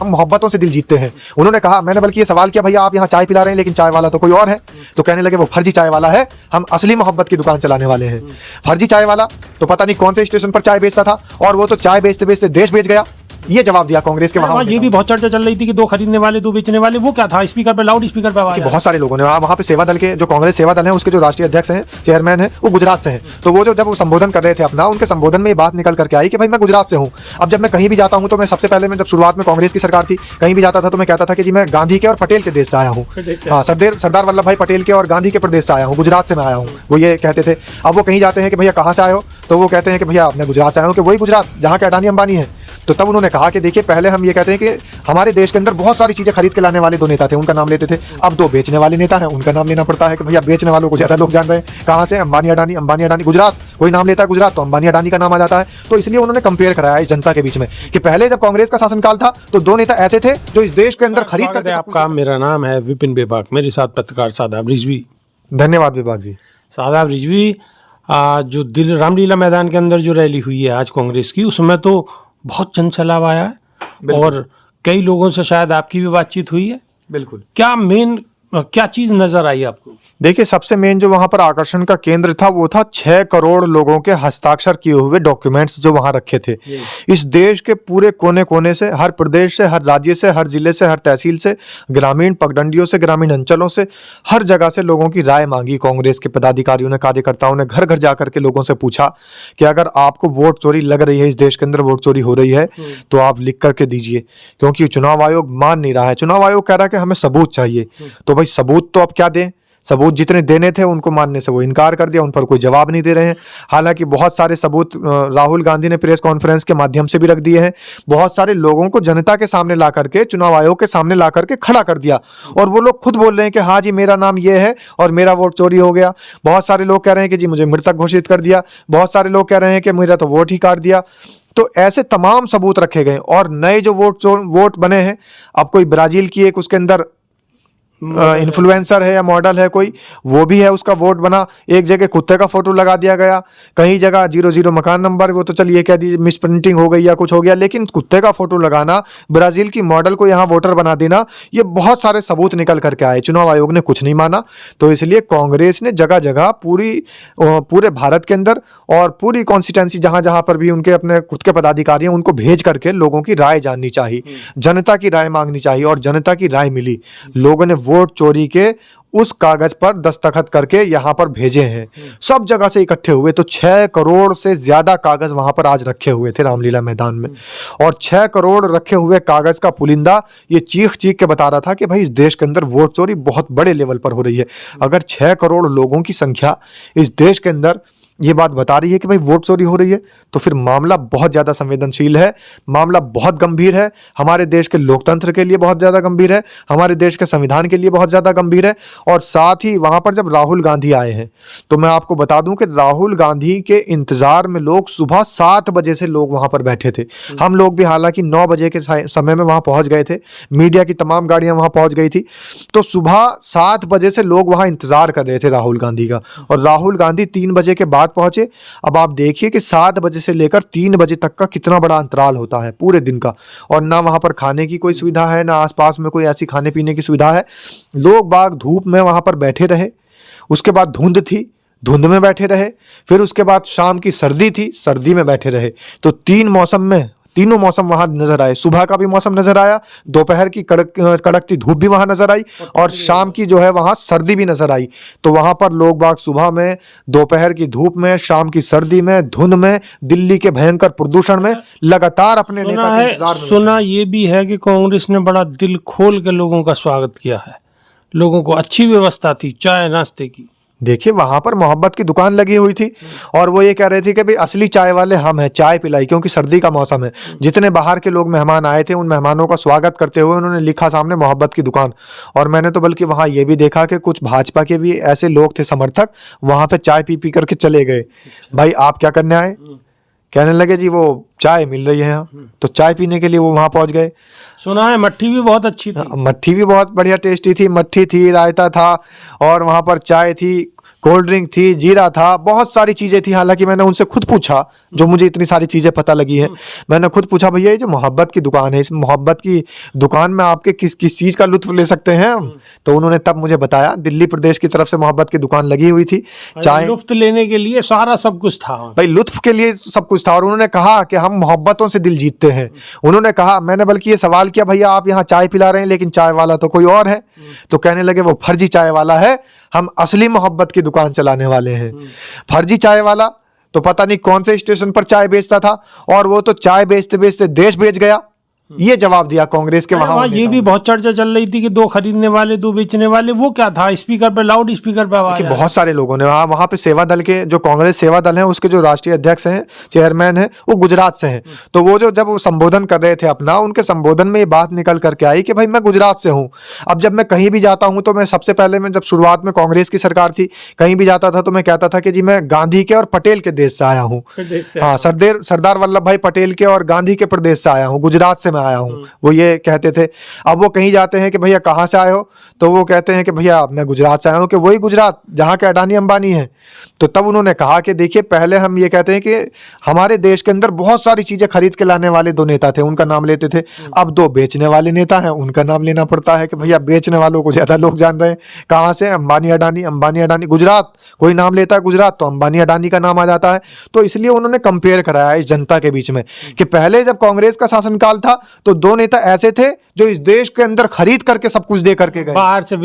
हम मोहब्बतों से दिल जीतते हैं। उन्होंने कहा, मैंने बल्कि ये सवाल किया, भैया आप यहाँ चाय पिला रहे हैं लेकिन चाय वाला तो कोई और है। तो कहने लगे वो फर्जी चाय वाला है, हम असली मोहब्बत की दुकान चलाने वाले हैं। फर्जी चाय वाला तो पता नहीं कौन से स्टेशन पर चाय बेचता था, और वो तो चाय बेचते बेचते देश बेच गया। ये जवाब दिया कांग्रेस के वहां। ये भी बहुत चर्चा चल रही थी कि 2 खरीदने वाले 2 बेचने वाले, वो क्या था? स्पीकर पे, लाउड स्पीकर पे आवाज। बहुत सारे लोगों ने वहां पे सेवा दल के, जो कांग्रेस सेवा दल है उसके जो राष्ट्रीय अध्यक्ष हैं, चेयरमैन है, वो गुजरात से हैं। तो वो जब वो संबोधन कर रहे थे अपना, उनके संबोधन में ये बात निकल करके आई कि भाई मैं गुजरात से हूँ। अब जब मैं कहीं भी जाता हूँ तो मैं सबसे पहले, मैं जब शुरुआत में कांग्रेस की सरकार थी, कहीं भी जाता था तो मैं कहता था कि जी मैं गांधी के और पटेल के देश से आया हूँ। हाँ, सरदार वल्लभ भाई पटेल के और गांधी के प्रदेश से आया हूँ, गुजरात से मैं आया हूँ, वो ये कहते थे। अब वो कहीं जाते हैं कि भैया कहाँ से आए हो, तो वो कहते हैं कि भैया मैं गुजरात से आया हूँ, कि वही गुजरात जहाँ के अडानी अंबानी है। तो तब उन्होंने कहा कि देखिए, पहले हम ये कहते हैं कि हमारे देश के अंदर बहुत सारी चीजें खरीद के लाने वाले 2 नेता थे, उनका नाम लेते थे। अब 2 बेचने वाले नेता हैं, उनका नाम लेना पड़ता है कि भैया बेचने वालों को ज्यादा लोग जान रहे हैं। कहाँ से? अंबानी अडानी, अंबानी अडानी गुजरात, कोई नाम लेता है गुजरात तो अंबानी अडानी का नाम आ जाता है। तो इसलिए उन्होंने कंपेयर कराया इस जनता के बीच में कि पहले जब कांग्रेस का शासनकाल था तो 2 नेता ऐसे थे जो इस देश के अंदर खरीद करते। आपका, मेरा नाम है विपिन बेबाक, मेरे साथ पत्रकार शादाब रिजवी। धन्यवाद विभाग जी। शादाब रिजवी, जो दिल रामलीला मैदान के अंदर जो रैली हुई है आज कांग्रेस की, उसमें तो बहुत जनसैलाब आया है और कई लोगों से शायद आपकी भी बातचीत हुई है। बिल्कुल। क्या चीज नजर आई आपको? देखिए, सबसे मेन जो वहां पर आकर्षण का केंद्र था वो था 6 करोड़ लोगों के हस्ताक्षर किए हुए डॉक्यूमेंट्स जो वहां रखे थे। इस देश के पूरे कोने कोने से, हर प्रदेश से, हर राज्य से, हर जिले से, हर तहसील से, ग्रामीण पगडंडियों से, ग्रामीण अंचलों से, हर जगह से लोगों की राय मांगी। कांग्रेस के पदाधिकारियों ने, कार्यकर्ताओं ने घर घर जाकर के लोगों से पूछा कि अगर आपको वोट चोरी लग रही है, इस देश के अंदर वोट चोरी हो रही है, तो आप लिख करके दीजिए, क्योंकि चुनाव आयोग मान नहीं रहा है। चुनाव आयोग कह रहा है कि हमें सबूत चाहिए। तो भाई सबूत तो अब क्या दें? सबूत जितने देने थे उनको मानने से वो इनकार कर दिया, उन पर कोई जवाब नहीं दे रहे हैं। हालांकि बहुत सारे सबूत राहुल गांधी ने प्रेस कॉन्फ्रेंस के माध्यम से भी रख दिए हैं। बहुत सारे लोगों को जनता के सामने ला करके, चुनाव आयोग के सामने ला करके खड़ा कर दिया, और वो लोग खुद बोल रहे हैं कि हाँ जी मेरा नाम ये है और मेरा वोट चोरी हो गया। बहुत सारे लोग कह रहे हैं कि जी मुझे मृतक घोषित कर दिया। बहुत सारे लोग कह रहे हैं कि मेरा तो वोट ही काट दिया। तो ऐसे तमाम सबूत रखे गए, और नए जो वोट बने हैं, अब कोई ब्राजील की एक उसके अंदर इन्फ्लुएंसर है या मॉडल है कोई, वो भी है, उसका वोट बना। एक जगह कुत्ते का फोटो लगा दिया गया, कहीं जगह 00 मकान नंबर, वो तो चलिए कह दीजिए मिस प्रिंटिंग हो गई या कुछ हो गया, लेकिन कुत्ते का फोटो लगाना, ब्राजील की मॉडल को यहाँ वोटर बना देना, ये बहुत सारे सबूत निकल करके आए। चुनाव आयोग ने कुछ नहीं माना। तो इसलिए कांग्रेस ने जगह जगह पूरे भारत के अंदर और पूरी कॉन्स्टिट्यूंसी जहां जहां पर भी उनके अपने खुद के पदाधिकारी हैं, उनको भेज करके लोगों की राय जाननी चाहिए, जनता की राय मांगनी चाहिए, और जनता की राय मिली। लोगों ने वोट चोरी के उस कागज पर दस्तखत करके यहां पर भेजे हैं, सब जगह से इकट्ठे हुए। तो 6 करोड़ से ज्यादा कागज वहां पर आज रखे हुए थे रामलीला मैदान में, और 6 करोड़ रखे हुए कागज का पुलिंदा ये चीख चीख के बता रहा था कि भाई इस देश के अंदर वोट चोरी बहुत बड़े लेवल पर हो रही है। अगर 6 करोड़ लोगों की संख्या इस देश के अंदर ये बात बता रही है कि भाई वोट चोरी हो रही है, तो फिर मामला बहुत ज़्यादा संवेदनशील है, मामला बहुत गंभीर है, हमारे देश के लोकतंत्र के लिए बहुत ज़्यादा गंभीर है, हमारे देश के संविधान के लिए बहुत ज़्यादा गंभीर है। और साथ ही वहाँ पर जब राहुल गांधी आए हैं, तो मैं आपको बता दूं कि राहुल गांधी के इंतज़ार में लोग सुबह 7 बजे से लोग वहाँ पर बैठे थे। हम लोग भी हालांकि 9 बजे के समय में वहाँ पहुँच गए थे, मीडिया की तमाम गाड़ियाँ वहाँ पहुँच गई थी। तो सुबह 7 बजे से लोग वहाँ इंतज़ार कर रहे थे राहुल गांधी का, और राहुल गांधी 3 बजे के बाद पहुंचे। अब आप देखिए कि 7 बजे से लेकर 3 बजे तक का कितना बड़ा अंतराल होता है पूरे दिन का, और ना वहां पर खाने की कोई सुविधा है, ना आसपास में कोई ऐसी खाने पीने की सुविधा है। लोग बाग धूप में वहां पर बैठे रहे, उसके बाद धुंध थी, धुंध में बैठे रहे, फिर उसके बाद शाम की सर्दी थी, सर्दी में बैठे रहे। तो तीनों मौसम वहां नजर आए। सुबह का भी मौसम नजर आया, दोपहर की कड़कती धूप भी वहां नजर आई, और शाम की जो है वहां सर्दी भी नजर आई। तो वहां पर लोग बाग सुबह में, दोपहर की धूप में, शाम की सर्दी में, धुंध में, दिल्ली के भयंकर प्रदूषण में लगातार अपने नेता के इंतजार में। सुना ये भी है कि कांग्रेस ने बड़ा दिल खोल के लोगों का स्वागत किया है, लोगों को अच्छी व्यवस्था थी चाय नाश्ते की। देखिए वहां पर मोहब्बत की दुकान लगी हुई थी, और वो ये कह रहे थे कि भाई असली चाय वाले हम हैं, चाय पिलाई, क्योंकि सर्दी का मौसम है। जितने बाहर के लोग मेहमान आए थे, उन मेहमानों का स्वागत करते हुए उन्होंने लिखा सामने मोहब्बत की दुकान। और मैंने तो बल्कि वहां ये भी देखा कि कुछ भाजपा के भी ऐसे लोग थे समर्थक, वहां पे चाय पी पी करके चले गए। भाई आप क्या करने आए? कहने लगे जी वो चाय मिल रही है यहाँ, तो चाय पीने के लिए वो वहां पहुंच गए। सुना है मट्ठी भी बहुत अच्छी थी। मट्ठी भी बहुत बढ़िया टेस्टी थी, मट्ठी थी, रायता था, और वहां पर चाय थी, कोल्ड ड्रिंक थी, जीरा था, बहुत सारी चीजें थी। हालांकि मैंने उनसे खुद पूछा, जो मुझे इतनी सारी चीजें पता लगी है, मैंने खुद पूछा भैया ये जो मोहब्बत की दुकान है, इस मोहब्बत की दुकान में आपके किस किस चीज का लुत्फ ले सकते हैं हम? तो उन्होंने तब मुझे बताया दिल्ली प्रदेश की तरफ से मोहब्बत की दुकान लगी हुई थी। चाय लुफ्त लेने के लिए सारा सब कुछ था। भाई लुत्फ के लिए सब कुछ था। और उन्होंने कहा कि हम मोहब्बतों से दिल जीतते हैं। उन्होंने कहा, मैंने बल्कि ये सवाल किया भैया आप यहाँ चाय पिला रहे हैं लेकिन चाय वाला तो कोई और है। तो कहने लगे वो फर्जी चाय वाला है, हम असली मोहब्बत की दुकान चलाने वाले हैं। फर्जी चाय वाला तो पता नहीं कौन से स्टेशन पर चाय बेचता था, और वो तो चाय बेचते बेचते देश बेच गया। ये जवाब दिया कांग्रेस के वहां। ये भी बहुत चर्चा चल रही थी कि 2 खरीदने वाले 2 बेचने वाले, वो क्या था? स्पीकर पे, लाउड स्पीकर पे आवाज। बहुत सारे लोगों ने वहां पे सेवा दल के, जो कांग्रेस सेवा दल है उसके जो राष्ट्रीय अध्यक्ष हैं, चेयरमैन हैं, वो गुजरात से हैं। तो वो जो जब वो संबोधन कर रहे थे अपना, उनके संबोधन में ये बात निकल करके आई कि भाई मैं गुजरात से हूँ। अब जब मैं कहीं भी जाता हूँ तो मैं सबसे पहले, मैं जब शुरुआत में कांग्रेस की सरकार थी, कहीं भी जाता था तो मैं कहता था कि जी मैं गांधी के और पटेल के देश से आया हूँ। हाँ, सरदार वल्लभ भाई पटेल के और गांधी के प्रदेश से आया हूँ, गुजरात से मैं आया हूँ, वो ये कहते थे। अब वो कहीं जाते हैं कि भैया कहाँ से आए हो, तो वो कहते हैं कि भैया मैं गुजरात से आया हूँ, कि वही गुजरात जहाँ के अडानी अंबानी है। तो तब उन्होंने कहा कि देखिए पहले हम ये कहते हैं कि हमारे देश के अंदर बहुत सारी चीजें खरीद के लाने वाले 2 नेता थे, उनका नाम लेते थे। अब 2 बेचने वाले नेता हैं, उनका नाम लेना पड़ता है कि भैया बेचने वालों को ज्यादा लोग जान रहे हैं। कहाँ से? अंबानी अडानी, अंबानी अडानी। गुजरात, कोई नाम लेता है गुजरात तो अंबानी अडानी का नाम आ जाता है। तो इसलिए उन्होंने कंपेयर कराया इस जनता के बीच में कि पहले जब कांग्रेस का शासनकाल था तो 2 नेता ऐसे थे जो इस देश के अंदर खरीद करके सब कुछ दे करके गए, बाहर से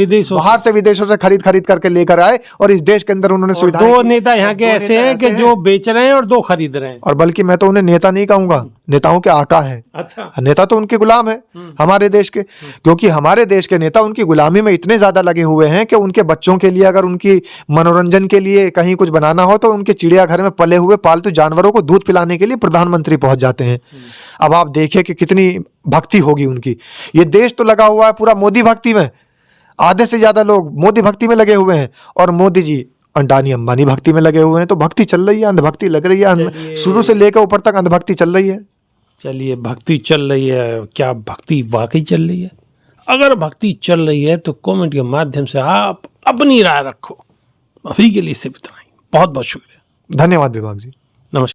विदेशों से खरीद करके लेकर आए, और इस देश के अंदर उन्होंने सुविधाएं। 2 नेता यहाँ के ऐसे हैं कि जो बेच रहे हैं और 2 खरीद रहे हैं। और बल्कि मैं तो उन्हें नेता नहीं कहूंगा, नेताओं के आका हैं। अच्छा, नेता तो उनके गुलाम है हमारे देश के, क्योंकि हमारे देश के नेता उनकी गुलामी में इतने ज्यादा लगे हुए हैं कि उनके बच्चों के लिए, अगर उनकी मनोरंजन के लिए कहीं कुछ बनाना हो तो उनके चिड़ियाघर में पले हुए पालतू जानवरों को दूध पिलाने के लिए प्रधानमंत्री पहुंच जाते हैं। अब आप देखिए कि कितनी भक्ति होगी उनकी। ये देश तो लगा हुआ है पूरा मोदी भक्ति में, आधे से ज्यादा लोग मोदी भक्ति में लगे हुए हैं, और मोदी जी अडानी अंबानी भक्ति में लगे हुए हैं। तो भक्ति चल रही है, अंधभक्ति लग रही है, शुरू से लेकर ऊपर तक अंधभक्ति चल रही है। चलिए, भक्ति चल रही है, क्या भक्ति वाकई चल रही है? अगर भक्ति चल रही है तो कमेंट के माध्यम से आप अपनी राय रखो। अभी के लिए सिर्फ इतना ही। बहुत बहुत शुक्रिया, धन्यवाद विभाग जी।